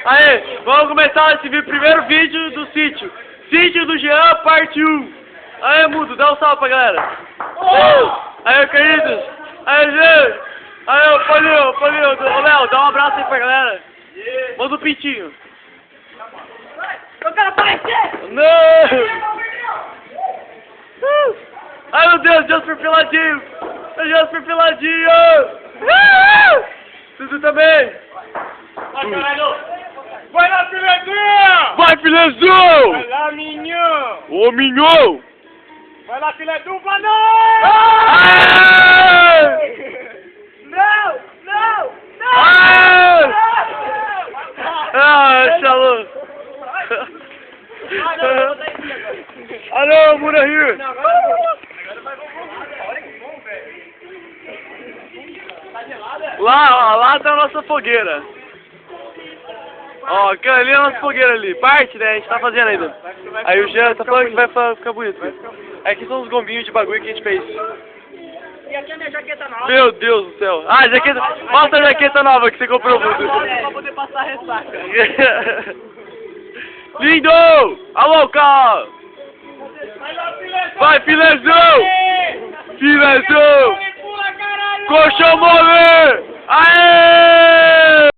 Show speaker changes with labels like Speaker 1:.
Speaker 1: Aê, vamos começar esse primeiro vídeo do sítio. Sítio do Jean, parte 1. Aê, mudo, dá um salve pra galera. Aê, queridos. Aê, Jean. Aê, Paulinho. Ô, Léo, dá um abraço aí pra galera. Manda um pintinho.
Speaker 2: Eu quero aparecer!
Speaker 1: Não! Ai, meu Deus, Jasper Peladinho. Jasper Peladinho. Tudo também.
Speaker 2: Vai, caralho! Vai lá, filezinho!
Speaker 1: Vai, filezão!
Speaker 2: Vai lá, minhão!
Speaker 1: Ô, minhão!
Speaker 2: Vai lá, filé dupla, não! Não! Não! Não!
Speaker 1: Ah, Shalom! Ah, não, Mura here! Lá tá a nossa fogueira. Ó, aquela ali é a nossa fogueira ali. Parte, né? A gente tá fazendo ainda. Aí o Jean tá falando que vai ficar bonito. Aqui são os gombinhos de bagulho que a gente fez.
Speaker 2: E aqui é a minha jaqueta nova.
Speaker 1: Meu Deus do céu. Ah, jaqueta. Mostra a jaqueta nova que você comprou, Mudo.
Speaker 2: Pra poder passar a ressaca.
Speaker 1: Lindo! Alô, cara!
Speaker 2: Vai lá, filezão!
Speaker 1: Vai, filezão! Filezão!
Speaker 2: Pula, caralho!
Speaker 1: Colchão mole! Aê!